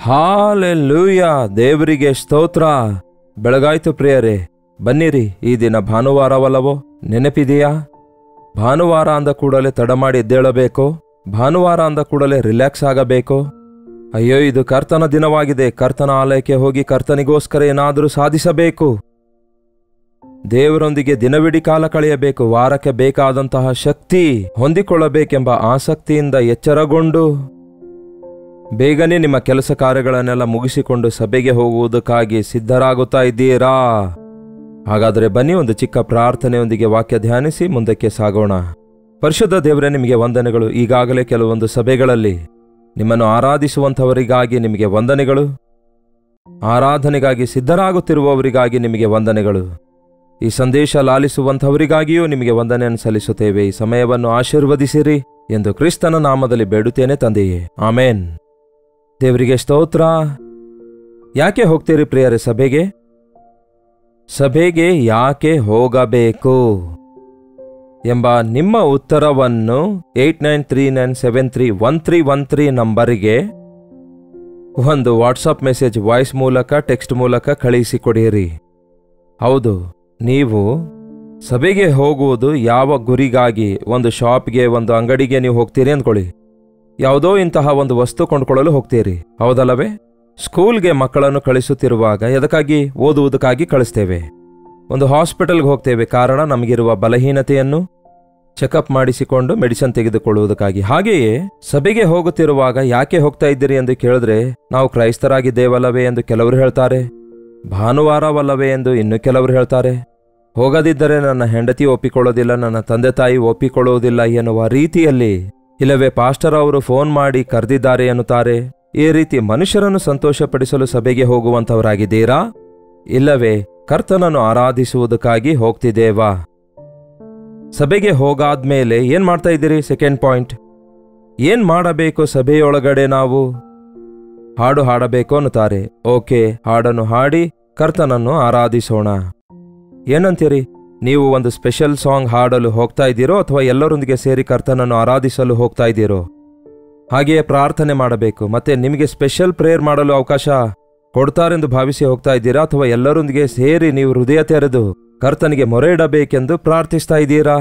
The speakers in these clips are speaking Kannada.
ಹಾಲೆಲೂಯಾ, ದೇವರಿಗೆ ಸ್ತೋತ್ರ. ಬೆಳಗಾಯ್ತು ಪ್ರಿಯರೇ, ಬನ್ನಿರಿ. ಈ ದಿನ ಭಾನುವಾರವಲ್ಲವೋ? ನೆನಪಿದೆಯಾ? ಭಾನುವಾರ ಅಂದ ಕೂಡಲೇ ತಡ ಮಾಡಿ ಎದ್ದೇಳಬೇಕು? ಭಾನುವಾರ ಅಂದ ಕೂಡಲೇ ರಿಲ್ಯಾಕ್ಸ್ ಆಗಬೇಕು? ಅಯ್ಯೋ, ಇದು ಕರ್ತನ ದಿನವಾಗಿದೆ. ಕರ್ತನ ಆಲಯಕ್ಕೆ ಹೋಗಿ ಕರ್ತನಿಗೋಸ್ಕರ ಏನಾದರೂ ಸಾಧಿಸಬೇಕು. ದೇವರೊಂದಿಗೆ ದಿನವಿಡೀ ಕಾಲ ಕಳೆಯಬೇಕು. ವಾರಕ್ಕೆ ಬೇಕಾದಂತಹ ಶಕ್ತಿ ಹೊಂದಿಕೊಳ್ಳಬೇಕೆಂಬ ಆಸಕ್ತಿಯಿಂದ ಎಚ್ಚರಗೊಂಡು ಬೇಗನೆ ನಿಮ್ಮ ಕೆಲಸ ಕಾರ್ಯಗಳನ್ನೆಲ್ಲ ಮುಗಿಸಿಕೊಂಡು ಸಭೆಗೆ ಹೋಗುವುದಕ್ಕಾಗಿ ಸಿದ್ಧರಾಗುತ್ತಾ ಇದ್ದೀರಾ? ಹಾಗಾದರೆ ಬನ್ನಿ, ಒಂದು ಚಿಕ್ಕ ಪ್ರಾರ್ಥನೆಯೊಂದಿಗೆ ವಾಕ್ಯ ಧ್ಯಾನಿಸಿ ಮುಂದಕ್ಕೆ ಸಾಗೋಣ. ಪರಿಶುದ್ಧ ದೇವರೇ, ನಿಮಗೆ ವಂದನೆಗಳು. ಈಗಾಗಲೇ ಕೆಲವೊಂದು ಸಭೆಗಳಲ್ಲಿ ನಿಮ್ಮನ್ನು ಆರಾಧಿಸುವಂಥವರಿಗಾಗಿ ನಿಮಗೆ ವಂದನೆಗಳು. ಆರಾಧನೆಗಾಗಿ ಸಿದ್ಧರಾಗುತ್ತಿರುವವರಿಗಾಗಿ ನಿಮಗೆ ವಂದನೆಗಳು. ಈ ಸಂದೇಶ ಲಾಲಿಸುವಂಥವರಿಗಾಗಿಯೂ ನಿಮಗೆ ವಂದನೆಯನ್ನು ಸಲ್ಲಿಸುತ್ತೇವೆ. ಈ ಸಮಯವನ್ನು ಆಶೀರ್ವದಿಸಿರಿ ಎಂದು ಕ್ರಿಸ್ತನ ನಾಮದಲ್ಲಿ ಬೇಡುತ್ತೇನೆ ತಂದೆಯೇ, ಆಮೇನ್. ದೇವರಿಗೆ ಸ್ತೋತ್ರ. ಯಾಕೆ ಹೋಗ್ತೀರಿ ಪ್ರಿಯರೇ ಸಭೆಗೆ? ಸಭೆಗೆ ಯಾಕೆ ಹೋಗಬೇಕು ಎಂಬ ನಿಮ್ಮ ಉತ್ತರವನ್ನು 8939731313 ನಂಬರಿಗೆ ಒಂದು ವಾಟ್ಸಪ್ ಮೆಸೇಜ್ ವಾಯ್ಸ್ ಮೂಲಕ, ಟೆಕ್ಸ್ಟ್ ಮೂಲಕ ಕಳುಹಿಸಿಕೊಡಿರಿ. ಹೌದು, ನೀವು ಸಭೆಗೆ ಹೋಗುವುದು ಯಾವ ಗುರಿಗಾಗಿ? ಒಂದು ಶಾಪ್ಗೆ, ಒಂದು ಅಂಗಡಿಗೆ ನೀವು ಹೋಗ್ತೀರಿ ಅಂದ್ಕೊಳ್ಳಿ. ಯಾವುದೋ ಇಂತಹ ಒಂದು ವಸ್ತು ಕೊಂಡ್ಕೊಳ್ಳಲು ಹೋಗ್ತೀರಿ, ಹೌದಲ್ಲವೇ? ಸ್ಕೂಲ್ಗೆ ಮಕ್ಕಳನ್ನು ಕಳಿಸುತ್ತಿರುವಾಗ ಎದಕ್ಕಾಗಿ? ಓದುವುದಕ್ಕಾಗಿ ಕಳಿಸ್ತೇವೆ. ಒಂದು ಹಾಸ್ಪಿಟಲ್ಗೆ ಹೋಗ್ತೇವೆ, ಕಾರಣ ನಮಗಿರುವ ಬಲಹೀನತೆಯನ್ನು ಚೆಕಪ್ ಮಾಡಿಸಿಕೊಂಡು ಮೆಡಿಸಿನ್ ತೆಗೆದುಕೊಳ್ಳುವುದಕ್ಕಾಗಿ. ಹಾಗೆಯೇ ಸಭೆಗೆ ಹೋಗುತ್ತಿರುವಾಗ ಯಾಕೆ ಹೋಗ್ತಾ ಇದ್ದೀರಿ ಎಂದು ಕೇಳಿದ್ರೆ, ನಾವು ಕ್ರೈಸ್ತರಾಗಿದ್ದೇವಲ್ಲವೇ ಎಂದು ಕೆಲವರು ಹೇಳ್ತಾರೆ, ಭಾನುವಾರವಲ್ಲವೇ ಎಂದು ಇನ್ನು ಕೆಲವರು ಹೇಳ್ತಾರೆ, ಹೋಗದಿದ್ದರೆ ನನ್ನ ಹೆಂಡತಿ ಒಪ್ಪಿಕೊಳ್ಳೋದಿಲ್ಲ, ನನ್ನ ತಂದೆ ತಾಯಿ ಒಪ್ಪಿಕೊಳ್ಳುವುದಿಲ್ಲ ಎನ್ನುವ ರೀತಿಯಲ್ಲಿ, ಇಲ್ಲವೇ ಪಾಸ್ಟರ್ ಅವರು ಫೋನ್ ಮಾಡಿ ಕರೆದಿದ್ದಾರೆ ಎನ್ನುತ್ತಾರೆ. ಈ ರೀತಿ ಮನುಷ್ಯರನ್ನು ಸಂತೋಷಪಡಿಸಲು ಸಭೆಗೆ ಹೋಗುವಂಥವರಾಗಿದ್ದೀರಾ? ಇಲ್ಲವೇ ಕರ್ತನನ್ನು ಆರಾಧಿಸುವುದಕ್ಕಾಗಿ ಹೋಗ್ತಿದ್ದೇವಾ? ಸಭೆಗೆ ಹೋಗಾದ್ಮೇಲೆ ಏನ್ ಮಾಡ್ತಾ ಇದ್ದೀರಿ? ಸೆಕೆಂಡ್ ಪಾಯಿಂಟ್, ಏನ್ ಮಾಡಬೇಕು ಸಭೆಯೊಳಗಡೆ? ನಾವು ಹಾಡು ಹಾಡಬೇಕು ಅನ್ನುತ್ತಾರೆ. ಓಕೆ, ಹಾಡನ್ನು ಹಾಡಿ ಕರ್ತನನ್ನು ಆರಾಧಿಸೋಣ. ಏನಂತೀರಿ? ನೀವು ಒಂದು ಸ್ಪೆಷಲ್ ಸಾಂಗ್ ಹಾಡಲು ಹೋಗ್ತಾ ಇದ್ದೀರೋ ಅಥವಾ ಎಲ್ಲರೊಂದಿಗೆ ಸೇರಿ ಕರ್ತನನ್ನು ಆರಾಧಿಸಲು ಹೋಗ್ತಾ ಇದ್ದೀರೋ? ಹಾಗೆಯೇ ಪ್ರಾರ್ಥನೆ ಮಾಡಬೇಕು. ಮತ್ತೆ ನಿಮಗೆ ಸ್ಪೆಷಲ್ ಪ್ರೇಯರ್ ಮಾಡಲು ಅವಕಾಶ ಕೊಡ್ತಾರೆಂದು ಭಾವಿಸಿ ಹೋಗ್ತಾ ಇದ್ದೀರಾ ಅಥವಾ ಎಲ್ಲರೊಂದಿಗೆ ಸೇರಿ ನೀವು ಹೃದಯ ತೆರೆದು ಕರ್ತನಿಗೆ ಮೊರೆ ಇಡಬೇಕೆಂದು ಪ್ರಾರ್ಥಿಸ್ತಾ ಇದ್ದೀರಾ?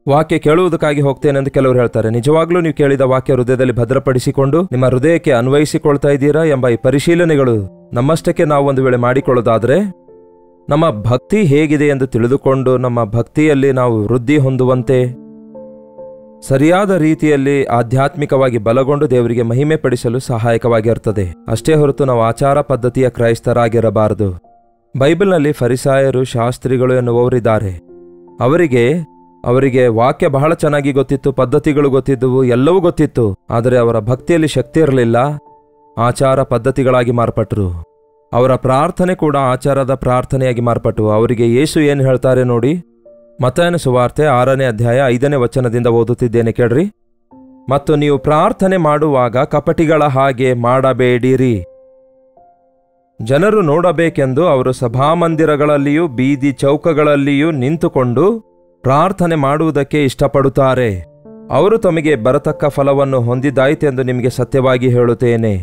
ವಾಕ್ಯ ಕೇಳುವುದಕ್ಕಾಗಿ ಹೋಗ್ತೇನೆಂದು ಕೆಲವರು ಹೇಳ್ತಾರೆ. ನಿಜವಾಗ್ಲೂ ನೀವು ಕೇಳಿದ ವಾಕ್ಯ ಹೃದಯದಲ್ಲಿ ಭದ್ರಪಡಿಸಿಕೊಂಡು ನಿಮ್ಮ ಹೃದಯಕ್ಕೆ ಅನ್ವಯಿಸಿಕೊಳ್ತಾ ಇದ್ದೀರಾ ಎಂಬ ಈ ಪರಿಶೀಲನೆಗಳು ನಮ್ಮಷ್ಟಕ್ಕೆ ನಾವು ಒಂದು ವೇಳೆ ಮಾಡಿಕೊಳ್ಳೋದಾದರೆ, ನಮ್ಮ ಭಕ್ತಿ ಹೇಗಿದೆ ಎಂದು ತಿಳಿದುಕೊಂಡು ನಮ್ಮ ಭಕ್ತಿಯಲ್ಲಿ ನಾವು ವೃದ್ಧಿ ಹೊಂದುವಂತೆ, ಸರಿಯಾದ ರೀತಿಯಲ್ಲಿ ಆಧ್ಯಾತ್ಮಿಕವಾಗಿ ಬಲಗೊಂಡು ದೇವರಿಗೆ ಮಹಿಮೆ ಪಡಿಸಲು ಸಹಾಯಕವಾಗಿರುತ್ತದೆ. ಅಷ್ಟೇ ಹೊರತು ನಾವು ಆಚಾರ ಪದ್ಧತಿಯ ಕ್ರೈಸ್ತರಾಗಿರಬಾರದು. ಬೈಬಲ್ನಲ್ಲಿ ಫರಿಸಾಯರು, ಶಾಸ್ತ್ರಿಗಳು ಎನ್ನುವವರಿದ್ದಾರೆ. ಅವರಿಗೆ ವಾಕ್ಯ ಬಹಳ ಚೆನ್ನಾಗಿ ಗೊತ್ತಿತ್ತು, ಪದ್ಧತಿಗಳು ಗೊತ್ತಿದ್ದುವು, ಎಲ್ಲವೂ ಗೊತ್ತಿತ್ತು. ಆದರೆ ಅವರ ಭಕ್ತಿಯಲ್ಲಿ ಶಕ್ತಿ ಇರಲಿಲ್ಲ. ಆಚಾರ ಪದ್ಧತಿಗಳಾಗಿ ಮಾರ್ಪಟ್ಟರು. ಅವರ ಪ್ರಾರ್ಥನೆ ಕೂಡ ಆಚಾರದ ಪ್ರಾರ್ಥನೆಯಾಗಿ ಮಾರ್ಪಟ್ಟು. ಅವರಿಗೆ ಯೇಸು ಏನು ಹೇಳ್ತಾರೆ ನೋಡಿ, ಮತ್ತಾಯನ ಸುವಾರ್ತೆ 6ನೇ ಅಧ್ಯಾಯ 5ನೇ ವಚನದಿಂದ ಓದುತ್ತಿದ್ದೇನೆ, ಕೇಳ್ರಿ. ಮತ್ತು ನೀವು ಪ್ರಾರ್ಥನೆ ಮಾಡುವಾಗ ಕಪಟಿಗಳ ಹಾಗೆ ಮಾಡಬೇಡಿರಿ, ಜನರು ನೋಡಬೇಕೆಂದು ಅವರು ಸಭಾಮಂದಿರಗಳಲ್ಲಿಯೂ ಬೀದಿ ಚೌಕಗಳಲ್ಲಿಯೂ ನಿಂತುಕೊಂಡು ಪ್ರಾರ್ಥನೆ ಮಾಡುವುದಕ್ಕೆ ಇಷ್ಟಪಡುತ್ತಾರೆ. ಅವರು ತಮಗೆ ಬರತಕ್ಕ ಫಲವನ್ನು ಹೊಂದಿದ್ದಾಯಿತೆಂದು ನಿಮಗೆ ಸತ್ಯವಾಗಿ ಹೇಳುತ್ತೇನೆ.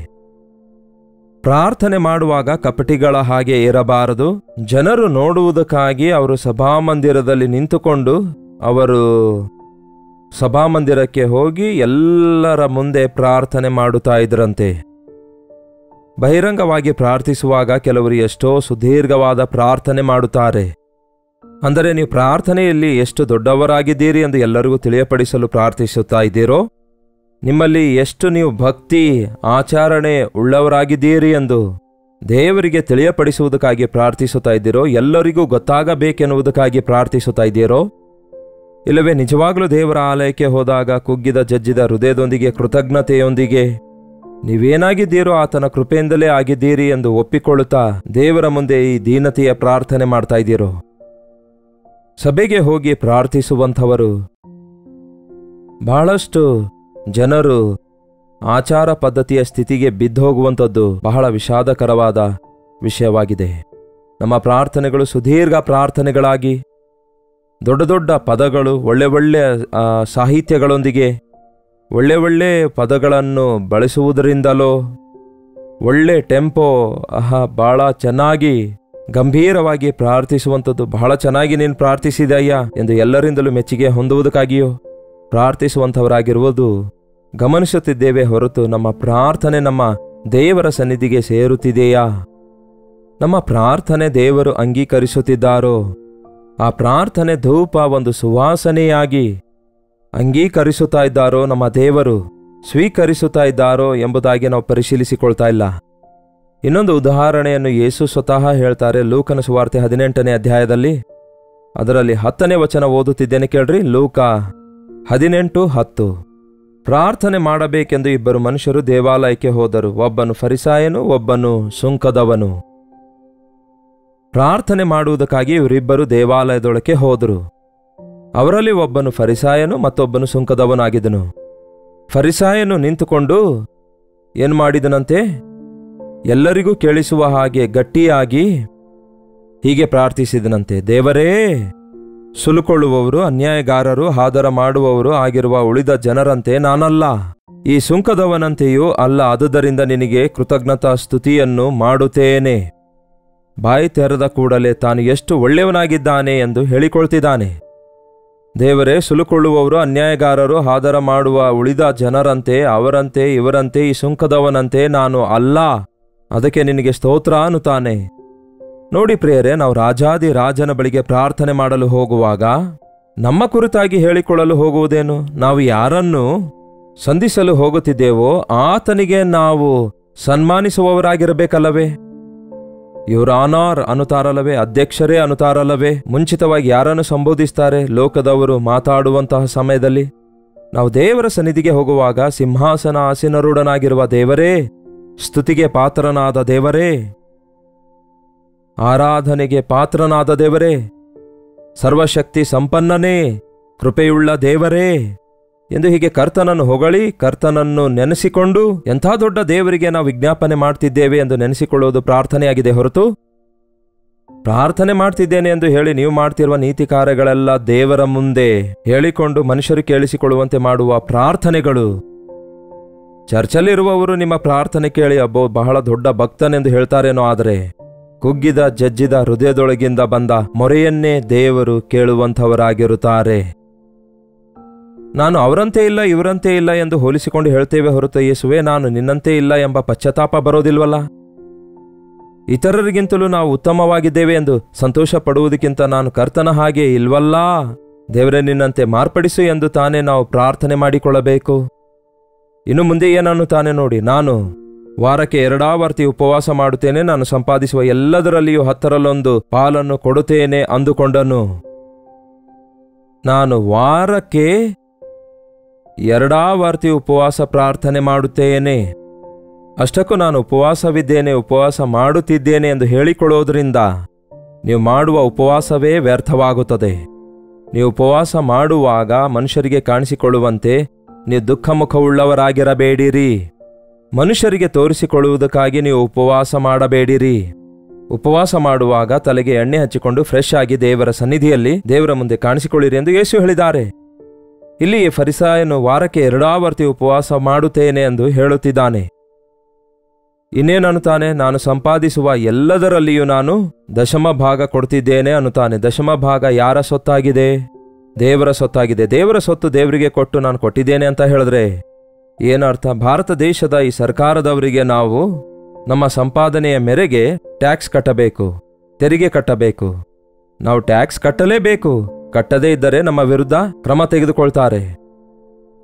ಪ್ರಾರ್ಥನೆ ಮಾಡುವಾಗ ಕಪಟಿಗಳ ಹಾಗೆ ಇರಬಾರದು. ಜನರು ನೋಡುವುದಕ್ಕಾಗಿ ಅವರು ಸಭಾಮಂದಿರದಲ್ಲಿ ನಿಂತುಕೊಂಡು, ಅವರು ಸಭಾಮಂದಿರಕ್ಕೆ ಹೋಗಿ ಎಲ್ಲರ ಮುಂದೆ ಪ್ರಾರ್ಥನೆ ಮಾಡುತ್ತಾ ಇದ್ರಂತೆ. ಬಹಿರಂಗವಾಗಿ ಪ್ರಾರ್ಥಿಸುವಾಗ ಕೆಲವರು ಎಷ್ಟೋ ಸುದೀರ್ಘವಾದ ಪ್ರಾರ್ಥನೆ ಮಾಡುತ್ತಾರೆ. ಅಂದರೆ ನೀವು ಪ್ರಾರ್ಥನೆಯಲ್ಲಿ ಎಷ್ಟು ದೊಡ್ಡವರಾಗಿದ್ದೀರಿ ಎಂದು ಎಲ್ಲರಿಗೂ ತಿಳಿಯಪಡಿಸಲು ಪ್ರಾರ್ಥಿಸುತ್ತಾ ಇದ್ದೀರೋ, ನಿಮ್ಮಲ್ಲಿ ಎಷ್ಟು ನೀವು ಭಕ್ತಿ ಆಚರಣೆ ಉಳ್ಳವರಾಗಿದ್ದೀರಿ ಎಂದು ದೇವರಿಗೆ ತಿಳಿಯಪಡಿಸುವುದಕ್ಕಾಗಿ ಪ್ರಾರ್ಥಿಸುತ್ತಾ ಇದ್ದೀರೋ, ಎಲ್ಲರಿಗೂ ಗೊತ್ತಾಗಬೇಕೆನ್ನುವುದಕ್ಕಾಗಿ ಪ್ರಾರ್ಥಿಸುತ್ತಾ ಇದ್ದೀರೋ, ಇಲ್ಲವೇ ನಿಜವಾಗಲೂ ದೇವರ ಆಲಯಕ್ಕೆ ಹೋದಾಗ ಕುಗ್ಗಿದ ಜಜ್ಜಿದ ಹೃದಯದೊಂದಿಗೆ, ಕೃತಜ್ಞತೆಯೊಂದಿಗೆ ನೀವೇನಾಗಿದ್ದೀರೋ ಆತನ ಕೃಪೆಯಿಂದಲೇ ಆಗಿದ್ದೀರಿ ಎಂದು ಒಪ್ಪಿಕೊಳ್ಳುತ್ತಾ ದೇವರ ಮುಂದೆ ಈ ದೀನತೆಯ ಪ್ರಾರ್ಥನೆ ಮಾಡ್ತಾ ಇದ್ದೀರೋ? ಸಭೆಗೆ ಹೋಗಿ ಪ್ರಾರ್ಥಿಸುವಂಥವರು ಬಹಳಷ್ಟು ಜನರು ಆಚಾರ ಪದ್ಧತಿಯ ಸ್ಥಿತಿಗೆ ಬಿದ್ದೋಗುವಂಥದ್ದು ಬಹಳ ವಿಷಾದಕರವಾದ ವಿಷಯವಾಗಿದೆ. ನಮ್ಮ ಪ್ರಾರ್ಥನೆಗಳು ಸುದೀರ್ಘ ಪ್ರಾರ್ಥನೆಗಳಾಗಿ, ದೊಡ್ಡ ದೊಡ್ಡ ಪದಗಳು, ಒಳ್ಳೆ ಸಾಹಿತ್ಯಗಳೊಂದಿಗೆ ಒಳ್ಳೆ ಪದಗಳನ್ನು ಬಳಸುವುದರಿಂದಲೋ ಒಳ್ಳೆ ಟೆಂಪೋ, ಬಹಳ ಚೆನ್ನಾಗಿ ಗಂಭೀರವಾಗಿ ಪ್ರಾರ್ಥಿಸುವಂಥದ್ದು, ಬಹಳ ಚೆನ್ನಾಗಿ ನೀನು ಪ್ರಾರ್ಥಿಸಿದಯ್ಯ ಎಂದು ಎಲ್ಲರಿಂದಲೂ ಮೆಚ್ಚುಗೆ ಹೊಂದುವುದಕ್ಕಾಗಿಯೋ ಪ್ರಾರ್ಥಿಸುವಂಥವರಾಗಿರುವುದು ಗಮನಿಸುತ್ತಿದ್ದೇವೆ ಹೊರತು ನಮ್ಮ ಪ್ರಾರ್ಥನೆ ನಮ್ಮ ದೇವರ ಸನ್ನಿಧಿಗೆ ಸೇರುತ್ತಿದೆಯಾ? ನಮ್ಮ ಪ್ರಾರ್ಥನೆ ದೇವರು ಅಂಗೀಕರಿಸುತ್ತಿದ್ದಾರೋ? ಆ ಪ್ರಾರ್ಥನೆ ಧೂಪ ಒಂದು ಸುವಾಸನೆಯಾಗಿ ಅಂಗೀಕರಿಸುತ್ತಾ ಇದ್ದಾರೋ ನಮ್ಮ ದೇವರು, ಸ್ವೀಕರಿಸುತ್ತಾ ಇದ್ದಾರೋ ಎಂಬುದಾಗಿ ನಾವು ಪರಿಶೀಲಿಸಿಕೊಳ್ತಾ ಇಲ್ಲ. ಇನ್ನೊಂದು ಉದಾಹರಣೆಯನ್ನು ಯೇಸು ಸ್ವತಃ ಹೇಳ್ತಾರೆ. ಲೂಕನ ಸುವಾರ್ತೆ 18ನೇ ಅಧ್ಯಾಯದಲ್ಲಿ ಅದರಲ್ಲಿ 10ನೇ ವಚನ ಓದುತ್ತಿದ್ದೇನೆ ಕೇಳ್ರಿ. ಲೂಕ 18:10. ಪ್ರಾರ್ಥನೆ ಮಾಡಬೇಕೆಂದು ಇಬ್ಬರು ಮನುಷ್ಯರು ದೇವಾಲಯಕ್ಕೆ ಹೋದರು. ಒಬ್ಬನು ಫರಿಸಾಯನು, ಒಬ್ಬನು ಸುಂಕದವನು. ಪ್ರಾರ್ಥನೆ ಮಾಡುವುದಕ್ಕಾಗಿ ಇವರಿಬ್ಬರು ದೇವಾಲಯದೊಳಕ್ಕೆ ಹೋದರು. ಅವರಲ್ಲಿ ಒಬ್ಬನು ಫರಿಸಾಯನು, ಮತ್ತೊಬ್ಬನು ಸುಂಕದವನಾಗಿದ್ದನು. ಫರಿಸಾಯನು ನಿಂತುಕೊಂಡು ಏನು ಮಾಡಿದನಂತೆ? ಎಲ್ಲರಿಗೂ ಕೇಳಿಸುವ ಹಾಗೆ ಗಟ್ಟಿಯಾಗಿ ಹೀಗೆ ಪ್ರಾರ್ಥಿಸಿದನಂತೆ, ದೇವರೇ, ಸುಲುಕೊಳ್ಳುವವರು, ಅನ್ಯಾಯಗಾರರು, ಹಾದರ ಮಾಡುವವರು ಆಗಿರುವ ಉಳಿದ ಜನರಂತೆ ನಾನಲ್ಲ, ಈ ಸುಂಕದವನಂತೆಯೂ ಅಲ್ಲ. ಆದುದರಿಂದ ನಿನಗೆ ಕೃತಜ್ಞತಾ ಸ್ತುತಿಯನ್ನು ಮಾಡುತ್ತೇನೆ. ಬಾಯಿ ತೆರೆದ ಕೂಡಲೇ ತಾನು ಎಷ್ಟು ಒಳ್ಳೆಯವನಾಗಿದ್ದಾನೆ ಎಂದು ಹೇಳಿಕೊಳ್ತಿದ್ದಾನೆ. ದೇವರೇ, ಸುಲುಕೊಳ್ಳುವವರು, ಅನ್ಯಾಯಗಾರರು, ಹಾದರ ಮಾಡುವ ಉಳಿದ ಜನರಂತೆ, ಅವರಂತೆ, ಇವರಂತೆ, ಈ ಸುಂಕದವನಂತೆ ನಾನು ಅಲ್ಲ, ಅದಕ್ಕೆ ನಿನಗೆ ಸ್ತೋತ್ರ ಅನ್ನುತ್ತಾನೆ. ನೋಡಿ ಪ್ರಿಯರೇ, ನಾವು ರಾಜಾದಿ ರಾಜನ ಬಳಿಗೆ ಪ್ರಾರ್ಥನೆ ಮಾಡಲು ಹೋಗುವಾಗ ನಮ್ಮ ಕುರಿತಾಗಿ ಹೇಳಿಕೊಳ್ಳಲು ಹೋಗುವುದೇನು? ನಾವು ಯಾರನ್ನು ಸಂಧಿಸಲು ಹೋಗುತ್ತಿದ್ದೇವೋ ಆತನಿಗೆ ನಾವು ಸನ್ಮಾನಿಸುವವರಾಗಿರಬೇಕಲ್ಲವೇ? Your honour ಅನ್ನುತ್ತಾರಲ್ಲವೇ? ಅಧ್ಯಕ್ಷರೇ ಅನ್ನುತ್ತಾರಲ್ಲವೇ? ಮುಂಚಿತವಾಗಿ ಯಾರನ್ನು ಸಂಬೋಧಿಸ್ತಾರೆ ಲೋಕದವರು ಮಾತಾಡುವಂತಹ ಸಮಯದಲ್ಲಿ? ನಾವು ದೇವರ ಸನ್ನಿಧಿಗೆ ಹೋಗುವಾಗ ಸಿಂಹಾಸನ ಆಸೀನರೂಢನಾಗಿರುವ ದೇವರೇ, ಸ್ತುತಿಗೆ ಪಾತ್ರನಾದ ದೇವರೇ, ಆರಾಧನೆಗೆ ಪಾತ್ರನಾದ ದೇವರೇ, ಸರ್ವಶಕ್ತಿ ಸಂಪನ್ನನೇ, ಕೃಪೆಯುಳ್ಳ ದೇವರೇ ಎಂದು ಹೀಗೆ ಕರ್ತನನ್ನು ಹೊಗಳಿ, ಕರ್ತನನ್ನು ನೆನೆಸಿಕೊಂಡು ಎಂಥ ದೊಡ್ಡ ದೇವರಿಗೆ ನಾವು ವಿಜ್ಞಾಪನೆ ಮಾಡ್ತಿದ್ದೇವೆ ಎಂದು ನೆನೆಸಿಕೊಳ್ಳುವುದು ಪ್ರಾರ್ಥನೆಯಾಗಿದೆ ಹೊರತು, ಪ್ರಾರ್ಥನೆ ಮಾಡ್ತಿದ್ದೇನೆ ಎಂದು ಹೇಳಿ ನೀವು ಮಾಡ್ತಿರುವ ನೀತಿ ಕಾರ್ಯಗಳೆಲ್ಲ ದೇವರ ಮುಂದೆ ಹೇಳಿಕೊಂಡು ಮನುಷ್ಯರು ಕೇಳಿಸಿಕೊಳ್ಳುವಂತೆ ಮಾಡುವ ಪ್ರಾರ್ಥನೆಗಳು. ಚರ್ಚಲ್ಲಿರುವವರು ನಿಮ್ಮ ಪ್ರಾರ್ಥನೆ ಕೇಳಿ ಅಬ್ಬೋ ಬಹಳ ದೊಡ್ಡ ಭಕ್ತನೆಂದು ಹೇಳ್ತಾರೇನೋ, ಆದರೆ ಕುಗ್ಗಿದ ಜಜ್ಜಿದ ಹೃದಯದೊಳಗಿಂದ ಬಂದ ಮೊರೆಯನ್ನೇ ದೇವರು ಕೇಳುವಂಥವರಾಗಿರುತ್ತಾರೆ. ನಾನು ಅವರಂತೆ ಇಲ್ಲ, ಇವರಂತೆ ಇಲ್ಲ ಎಂದು ಹೋಲಿಸಿಕೊಂಡು ಹೇಳ್ತೇವೆ ಹೊರತು, ಯೇಸುವೆ ನಾನು ನಿನ್ನಂತೆ ಇಲ್ಲ ಎಂಬ ಪಶ್ಚಾತ್ತಾಪ ಬರೋದಿಲ್ವಲ್ಲ? ಇತರರಿಗಿಂತಲೂ ನಾವು ಉತ್ತಮವಾಗಿದ್ದೇವೆ ಎಂದು ಸಂತೋಷ ಪಡುವುದಕ್ಕಿಂತ ನಾನು ಕರ್ತನ ಹಾಗೆ ಇಲ್ವಲ್ಲ, ದೇವರೇ ನಿನ್ನಂತೆ ಮಾರ್ಪಡಿಸು ಎಂದು ತಾನೇ ನಾವು ಪ್ರಾರ್ಥನೆ ಮಾಡಿಕೊಳ್ಳಬೇಕು. ಇನ್ನು ಮುಂದೆ ಏನನ್ನುತ್ತಾನೆ ನೋಡಿ, ನಾನು ವಾರಕ್ಕೆ 2 ವಾರ್ತಿ ಉಪವಾಸ ಮಾಡುತ್ತೇನೆ, ನಾನು ಸಂಪಾದಿಸುವ ಎಲ್ಲದರಲ್ಲಿಯೂ 10ರಲ್ಲೊಂದು ಪಾಲನ್ನು ಕೊಡುತ್ತೇನೆ ಅಂದುಕೊಂಡನು. ನಾನು ವಾರಕ್ಕೆ 2 ವಾರ್ತಿ ಉಪವಾಸ ಪ್ರಾರ್ಥನೆ ಮಾಡುತ್ತೇನೆ, ಅಷ್ಟಕ್ಕೂ ನಾನು ಉಪವಾಸವಿದ್ದೇನೆ, ಉಪವಾಸ ಮಾಡುತ್ತಿದ್ದೇನೆ ಎಂದು ಹೇಳಿಕೊಳ್ಳೋದ್ರಿಂದ ನೀವು ಮಾಡುವ ಉಪವಾಸವೇ ವ್ಯರ್ಥವಾಗುತ್ತದೆ. ನೀವು ಉಪವಾಸ ಮಾಡುವಾಗ ಮನುಷ್ಯರಿಗೆ ಕಾಣಿಸಿಕೊಳ್ಳುವಂತೆ ನೀವು ದುಃಖ ಮುಖವುಳ್ಳವರಾಗಿರಬೇಡಿರಿ. ಮನುಷ್ಯರಿಗೆ ತೋರಿಸಿಕೊಳ್ಳುವುದಕ್ಕಾಗಿ ನೀವು ಉಪವಾಸ ಮಾಡಬೇಡಿರಿ. ಉಪವಾಸ ಮಾಡುವಾಗ ತಲೆಗೆ ಎಣ್ಣೆ ಹಚ್ಚಿಕೊಂಡು ಫ್ರೆಶ್ ಆಗಿ ದೇವರ ಸನ್ನಿಧಿಯಲ್ಲಿ ದೇವರ ಮುಂದೆ ಕಾಣಿಸಿಕೊಳ್ಳಿರಿ ಎಂದು ಯೇಸು ಹೇಳಿದ್ದಾರೆ. ಇಲ್ಲಿ ಫರಿಸಾಯನು ವಾರಕ್ಕೆ 2 ವಾರ್ತಿ ಉಪವಾಸ ಮಾಡುತ್ತೇನೆ ಎಂದು ಹೇಳುತ್ತಿದ್ದಾನೆ. ಇನ್ನೇನನ್ನುತ್ತಾನೆ? ನಾನು ಸಂಪಾದಿಸುವ ಎಲ್ಲದರಲ್ಲಿಯೂ ನಾನು ದಶಮ ಭಾಗ ಕೊಡ್ತಿದ್ದೇನೆ ಅನ್ನುತ್ತಾನೆ. ದಶಮ ಭಾಗ ಯಾರ ಸೊತ್ತಾಗಿದೆ? ದೇವರ ಸೊತ್ತಾಗಿದೆ. ದೇವರ ಸೊತ್ತು ದೇವರಿಗೆ ಕೊಟ್ಟು ನಾನು ಕೊಟ್ಟಿದ್ದೇನೆ ಅಂತ ಹೇಳಿದ್ರೆ ಏನರ್ಥ? ಭಾರತ ದೇಶದ ಈ ಸರ್ಕಾರದವರಿಗೆ ನಾವು ನಮ್ಮ ಸಂಪಾದನೆಯ ಮೇರೆಗೆ ಟ್ಯಾಕ್ಸ್ ಕಟ್ಟಬೇಕು, ತೆರಿಗೆ ಕಟ್ಟಬೇಕು. ನಾವು ಟ್ಯಾಕ್ಸ್ ಕಟ್ಟಲೇಬೇಕು. ಕಟ್ಟದೇ ಇದ್ದರೆ ನಮ್ಮ ವಿರುದ್ಧ ಕ್ರಮ ತೆಗೆದುಕೊಳ್ತಾರೆ.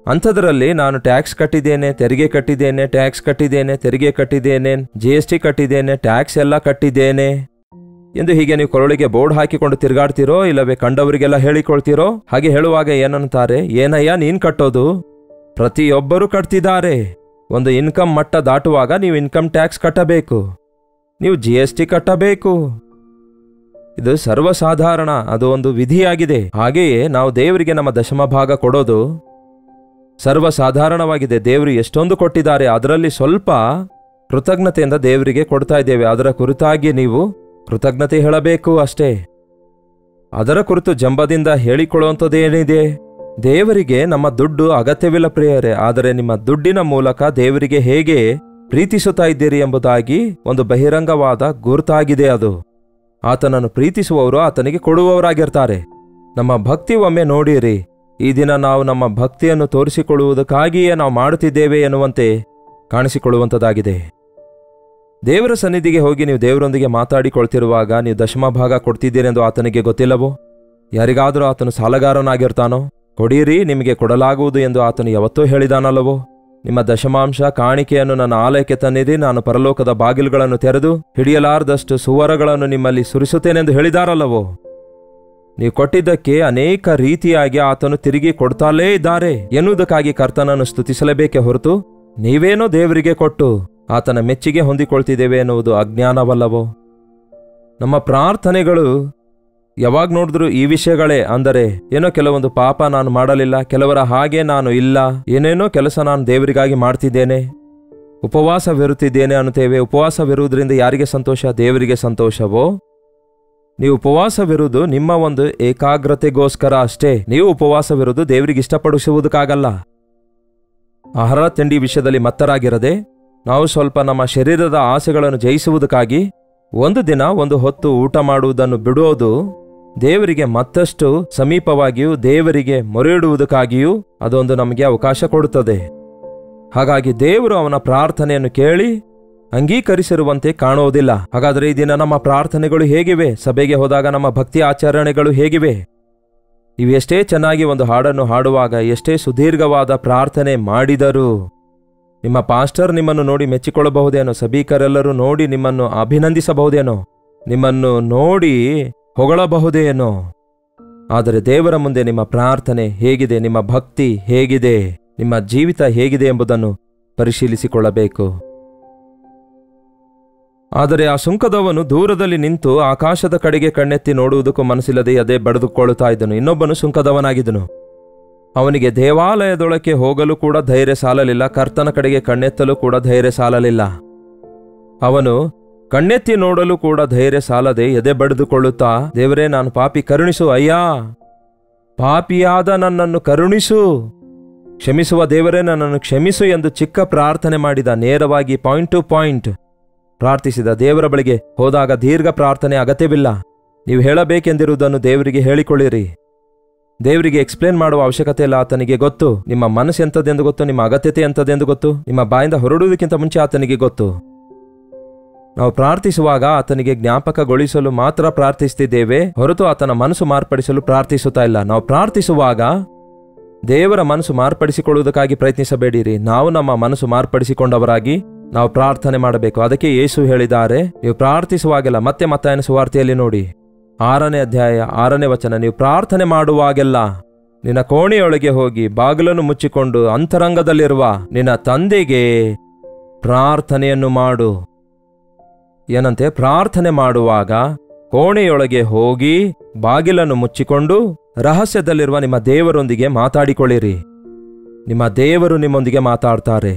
ಅಂಥದ್ರಲ್ಲಿ ನಾನು ಟ್ಯಾಕ್ಸ್ ಕಟ್ಟಿದ್ದೇನೆ, ತೆರಿಗೆ ಕಟ್ಟಿದ್ದೇನೆ, ಟ್ಯಾಕ್ಸ್ ಕಟ್ಟಿದ್ದೇನೆ, ತೆರಿಗೆ ಕಟ್ಟಿದ್ದೇನೆ, GST ಕಟ್ಟಿದ್ದೇನೆ, ಟ್ಯಾಕ್ಸ್ ಎಲ್ಲ ಕಟ್ಟಿದ್ದೇನೆ ಎಂದು ಹೀಗೆ ನೀವು ಕೊರಳಿಗೆ ಬೋರ್ಡ್ ಹಾಕಿಕೊಂಡು ತಿರುಗಾಡ್ತಿರೋ, ಇಲ್ಲವೇ ಕಂಡವರಿಗೆಲ್ಲ ಹೇಳಿಕೊಳ್ತಿರೋ? ಹಾಗೆ ಹೇಳುವಾಗ ಏನನ್ನುತ್ತಾರೆ? ಏನಯ್ಯ ನೀನ್ ಕಟ್ಟೋದು? ಪ್ರತಿಯೊಬ್ಬರೂ ಕಟ್ತಿದ್ದಾರೆ. ಒಂದು ಇನ್ಕಮ್ ಮಟ್ಟ ದಾಟುವಾಗ ನೀವು ಇನ್ಕಮ್ ಟ್ಯಾಕ್ಸ್ ಕಟ್ಟಬೇಕು, ನೀವು GST ಕಟ್ಟಬೇಕು. ಇದು ಸರ್ವಸಾಧಾರಣ, ಅದು ಒಂದು ವಿಧಿಯಾಗಿದೆ. ಹಾಗೆಯೇ ನಾವು ದೇವರಿಗೆ ನಮ್ಮ ದಶಮ ಭಾಗ ಕೊಡೋದು ಸರ್ವಸಾಧಾರಣವಾಗಿದೆ. ದೇವರು ಎಷ್ಟೊಂದು ಕೊಟ್ಟಿದ್ದಾರೆ, ಅದರಲ್ಲಿ ಸ್ವಲ್ಪ ಕೃತಜ್ಞತೆಯಿಂದ ದೇವರಿಗೆ ಕೊಡ್ತಾ ಇದ್ದೇವೆ. ಅದರ ಕುರಿತಾಗಿ ನೀವು ಕೃತಜ್ಞತೆ ಹೇಳಬೇಕು ಅಷ್ಟೇ. ಅದರ ಕುರಿತು ಜಂಬದಿಂದ ಹೇಳಿಕೊಳ್ಳುವಂಥದ್ದೇನಿದೆ? ದೇವರಿಗೆ ನಮ್ಮ ದುಡ್ಡು ಅಗತ್ಯವಿಲ್ಲ ಪ್ರಿಯರೇ, ಆದರೆ ನಿಮ್ಮ ದುಡ್ಡಿನ ಮೂಲಕ ದೇವರಿಗೆ ಹೇಗೆ ಪ್ರೀತಿಸುತ್ತಾ ಇದ್ದೀರಿ ಎಂಬುದಾಗಿ ಒಂದು ಬಹಿರಂಗವಾದ ಗುರುತಾಗಿದೆ. ಅದು ಆತನನ್ನು ಪ್ರೀತಿಸುವವರು ಆತನಿಗೆ ಕೊಡುವವರಾಗಿರ್ತಾರೆ. ನಮ್ಮ ಭಕ್ತಿ ಒಮ್ಮೆ ನೋಡಿರಿ. ಈ ದಿನ ನಾವು ನಮ್ಮ ಭಕ್ತಿಯನ್ನು ತೋರಿಸಿಕೊಳ್ಳುವುದಕ್ಕಾಗಿಯೇ ನಾವು ಮಾಡುತ್ತಿದ್ದೇವೆ ಎನ್ನುವಂತೆ ಕಾಣಿಸಿಕೊಳ್ಳುವಂಥದ್ದಾಗಿದೆ. ದೇವರ ಸನ್ನಿಧಿಗೆ ಹೋಗಿ ನೀವು ದೇವರೊಂದಿಗೆ ಮಾತಾಡಿಕೊಳ್ತಿರುವಾಗ ನೀವು ದಶಮ ಭಾಗ ಕೊಡ್ತಿದ್ದೀರೆಂದು ಆತನಿಗೆ ಗೊತ್ತಿಲ್ಲವೋ? ಯಾರಿಗಾದರೂ ಆತನು ಸಾಲಗಾರನಾಗಿರ್ತಾನೋ? ಕೊಡಿರಿ, ನಿಮಗೆ ಕೊಡಲಾಗುವುದು ಎಂದು ಆತನು ಯಾವತ್ತೂ ಹೇಳಿದಾನಲ್ಲವೋ? ನಿಮ್ಮ ದಶಮಾಂಶ ಕಾಣಿಕೆಯನ್ನು ನನ್ನ ಆಲಯಕ್ಕೆ ತನ್ನಿರಿ, ನಾನು ಪರಲೋಕದ ಬಾಗಿಲುಗಳನ್ನು ತೆರೆದು ಹಿಡಿಯಲಾರದಷ್ಟು ಸುವರಗಳನ್ನು ನಿಮ್ಮಲ್ಲಿ ಸುರಿಸುತ್ತೇನೆಂದು ಹೇಳಿದಾರಲ್ಲವೋ? ನೀವು ಕೊಟ್ಟಿದ್ದಕ್ಕೆ ಅನೇಕ ರೀತಿಯಾಗಿ ಆತನು ತಿರುಗಿ ಕೊಡ್ತಾಲೇ ಇದ್ದಾರೆ ಎನ್ನುವುದಕ್ಕಾಗಿ ಕರ್ತನನ್ನು ಸ್ತುತಿಸಲೇಬೇಕೆ ಹೊರತು ನೀವೇನೋ ದೇವರಿಗೆ ಕೊಟ್ಟು ಆತನ ಮೆಚ್ಚಿಗೆ ಹೊಂದಿಕೊಳ್ತಿದ್ದೇವೆ ಎನ್ನುವುದು ಅಜ್ಞಾನವಲ್ಲವೋ? ನಮ್ಮ ಪ್ರಾರ್ಥನೆಗಳು ಯಾವಾಗ ನೋಡಿದ್ರೂ ಈ ವಿಷಯಗಳೇ. ಅಂದರೆ ಏನೋ ಕೆಲವೊಂದು ಪಾಪ ನಾನು ಮಾಡಲಿಲ್ಲ, ಕೆಲವರ ಹಾಗೆ ನಾನು ಇಲ್ಲ, ಏನೇನೋ ಕೆಲಸ ನಾನು ದೇವರಿಗಾಗಿ ಮಾಡ್ತಿದ್ದೇನೆ, ಉಪವಾಸವಿರುತ್ತಿದ್ದೇನೆ ಅನ್ನುತ್ತೇವೆ. ಉಪವಾಸವಿರುವುದರಿಂದ ಯಾರಿಗೆ ಸಂತೋಷ? ದೇವರಿಗೆ ಸಂತೋಷವೋ? ನೀವು ಉಪವಾಸವಿರುವುದು ನಿಮ್ಮ ಒಂದು ಏಕಾಗ್ರತೆಗೋಸ್ಕರ ಅಷ್ಟೇ. ನೀವು ಉಪವಾಸವಿರುವುದು ದೇವರಿಗೆ ಇಷ್ಟಪಡಿಸುವುದಕ್ಕಾಗಲ್ಲ. ಆಹಾರ ತಿಂಡಿ ವಿಷಯದಲ್ಲಿ ಮತ್ತರಾಗಿರದೆ ನಾವು ಸ್ವಲ್ಪ ನಮ್ಮ ಶರೀರದ ಆಸೆಗಳನ್ನು ಜಯಿಸುವುದಕ್ಕಾಗಿ ಒಂದು ದಿನ ಒಂದು ಹೊತ್ತು ಊಟ ಮಾಡುವುದನ್ನು ಬಿಡುವುದು ದೇವರಿಗೆ ಮತ್ತಷ್ಟು ಸಮೀಪವಾಗಿಯೂ ದೇವರಿಗೆ ಮೊರೆಯಿಡುವುದಕ್ಕಾಗಿಯೂ ಅದೊಂದು ನಮಗೆ ಅವಕಾಶ ಕೊಡುತ್ತದೆ. ಹಾಗಾಗಿ ದೇವರು ಅವನ ಪ್ರಾರ್ಥನೆಯನ್ನು ಕೇಳಿ ಅಂಗೀಕರಿಸಿರುವಂತೆ ಕಾಣುವುದಿಲ್ಲ. ಹಾಗಾದರೆ ಈ ದಿನ ನಮ್ಮ ಪ್ರಾರ್ಥನೆಗಳು ಹೇಗಿವೆ? ಸಭೆಗೆ ಹೋದಾಗ ನಮ್ಮ ಭಕ್ತಿ ಆಚರಣೆಗಳು ಹೇಗಿವೆ? ಇವು ಎಷ್ಟೇ ಚೆನ್ನಾಗಿ ಒಂದು ಹಾಡನ್ನು ಹಾಡುವಾಗ, ಎಷ್ಟೇ ಸುದೀರ್ಘವಾದ ಪ್ರಾರ್ಥನೆ ಮಾಡಿದರೂ ನಿಮ್ಮ ಪಾಸ್ಟರ್ ನಿಮ್ಮನ್ನು ನೋಡಿ ಮೆಚ್ಚಿಕೊಳ್ಳಬಹುದೇನೋ? ಸಭಿಕರೆಲ್ಲರೂ ನೋಡಿ ನಿಮ್ಮನ್ನು ಅಭಿನಂದಿಸಬಹುದೇನೋ? ನಿಮ್ಮನ್ನು ನೋಡಿ ಹೊಗಳಬಹುದೇನೋ? ಆದರೆ ದೇವರ ಮುಂದೆ ನಿಮ್ಮ ಪ್ರಾರ್ಥನೆ ಹೇಗಿದೆ, ನಿಮ್ಮ ಭಕ್ತಿ ಹೇಗಿದೆ, ನಿಮ್ಮ ಜೀವಿತ ಹೇಗಿದೆ ಎಂಬುದನ್ನು ಪರಿಶೀಲಿಸಿಕೊಳ್ಳಬೇಕು. ಆದರೆ ಆ ಸುಂಕದವನು ದೂರದಲ್ಲಿ ನಿಂತು ಆಕಾಶದ ಕಡೆಗೆ ಕಣ್ಣೆತ್ತಿ ನೋಡುವುದಕ್ಕೂ ಮನಸ್ಸಿಲ್ಲದೆ ಅದೇ ಬಡಿದುಕೊಳ್ಳುತ್ತಾ ಇದ್ದನು. ಇನ್ನೊಬ್ಬನು ಸುಂಕದವನಾಗಿದ್ದನು. ಅವನಿಗೆ ದೇವಾಲಯದೊಳಕ್ಕೆ ಹೋಗಲು ಕೂಡ ಧೈರ್ಯ ಸಾಲಲಿಲ್ಲ, ಕರ್ತನ ಕಡೆಗೆ ಕಣ್ಣೆತ್ತಲು ಕೂಡ ಧೈರ್ಯ ಸಾಲಲಿಲ್ಲ. ಅವನು ಕಣ್ಣೆತ್ತಿ ನೋಡಲು ಕೂಡ ಧೈರ್ಯ ಸಾಲದೆ ಎದೆ ಬಡಿದುಕೊಳ್ಳುತ್ತಾ, ದೇವರೇ, ನಾನು ಪಾಪಿ, ಕರುಣಿಸು ಅಯ್ಯಾ, ಪಾಪಿಯಾದ ನನ್ನನ್ನು ಕರುಣಿಸು, ಕ್ಷಮಿಸುವ ದೇವರೇ ನನ್ನನ್ನು ಕ್ಷಮಿಸು ಎಂದು ಚಿಕ್ಕ ಪ್ರಾರ್ಥನೆ ಮಾಡಿದ. ನೇರವಾಗಿ ಪಾಯಿಂಟ್ ಟು ಪಾಯಿಂಟ್ ಪ್ರಾರ್ಥಿಸಿದ. ದೇವರ ಬಳಿಗೆ ಹೋದಾಗ ದೀರ್ಘ ಪ್ರಾರ್ಥನೆ ಅಗತ್ಯವಿಲ್ಲ. ನೀವು ಹೇಳಬೇಕೆಂದಿರುವುದನ್ನು ದೇವರಿಗೆ ಹೇಳಿಕೊಳ್ಳಿರಿ. ದೇವರಿಗೆ ಎಕ್ಸ್ಪ್ಲೇನ್ ಮಾಡುವ ಅವಶ್ಯಕತೆ ಇಲ್ಲ. ಆತನಿಗೆ ಗೊತ್ತು ನಿಮ್ಮ ಮನಸ್ಸು ಎಂಥದ್ದೆಂದು ಗೊತ್ತು, ನಿಮ್ಮ ಅಗತ್ಯತೆ ಎಂಥದ್ದೆಂದು ಗೊತ್ತು. ನಿಮ್ಮ ಬಾಯಿಂದ ಹೊರಡುವುದಕ್ಕಿಂತ ಮುಂಚೆ ಆತನಿಗೆ ಗೊತ್ತು. ನಾವು ಪ್ರಾರ್ಥಿಸುವಾಗ ಆತನಿಗೆ ಜ್ಞಾಪಕಗೊಳಿಸಲು ಮಾತ್ರ ಪ್ರಾರ್ಥಿಸುತ್ತಿದ್ದೇವೆ ಹೊರತು ಆತನ ಮನಸ್ಸು ಮಾರ್ಪಡಿಸಲು ಪ್ರಾರ್ಥಿಸುತ್ತಾ ಇಲ್ಲ. ನಾವು ಪ್ರಾರ್ಥಿಸುವಾಗ ದೇವರ ಮನಸ್ಸು ಮಾರ್ಪಡಿಸಿಕೊಳ್ಳುವುದಕ್ಕಾಗಿ ಪ್ರಯತ್ನಿಸಬೇಡಿರಿ. ನಾವು ನಮ್ಮ ಮನಸ್ಸು ಮಾರ್ಪಡಿಸಿಕೊಂಡವರಾಗಿ ನಾವು ಪ್ರಾರ್ಥನೆ ಮಾಡಬೇಕು. ಅದಕ್ಕೆ ಯೇಸು ಹೇಳಿದ್ದಾರೆ, ನೀವು ಪ್ರಾರ್ಥಿಸುವಾಗೆಲ್ಲ, ಮತ್ತೆ ಮತ್ತಾಯನ ಸುವಾರ್ತೆಯಲ್ಲಿ ನೋಡಿ 6ನೇ ಅಧ್ಯಾಯ 6ನೇ ವಚನ, ನೀವು ಪ್ರಾರ್ಥನೆ ಮಾಡುವಾಗೆಲ್ಲ ನಿನ್ನ ಕೋಣೆಯೊಳಗೆ ಹೋಗಿ ಬಾಗಿಲನ್ನು ಮುಚ್ಚಿಕೊಂಡು ಅಂತರಂಗದಲ್ಲಿರುವ ನಿನ್ನ ತಂದೆಗೆ ಪ್ರಾರ್ಥನೆಯನ್ನು ಮಾಡು. ಏನಂತೆ? ಪ್ರಾರ್ಥನೆ ಮಾಡುವಾಗ ಕೋಣೆಯೊಳಗೆ ಹೋಗಿ ಬಾಗಿಲನ್ನು ಮುಚ್ಚಿಕೊಂಡು ರಹಸ್ಯದಲ್ಲಿರುವ ನಿಮ್ಮ ದೇವರೊಂದಿಗೆ ಮಾತಾಡಿಕೊಳ್ಳಿರಿ. ನಿಮ್ಮ ದೇವರು ನಿಮ್ಮೊಂದಿಗೆ ಮಾತಾಡ್ತಾರೆ.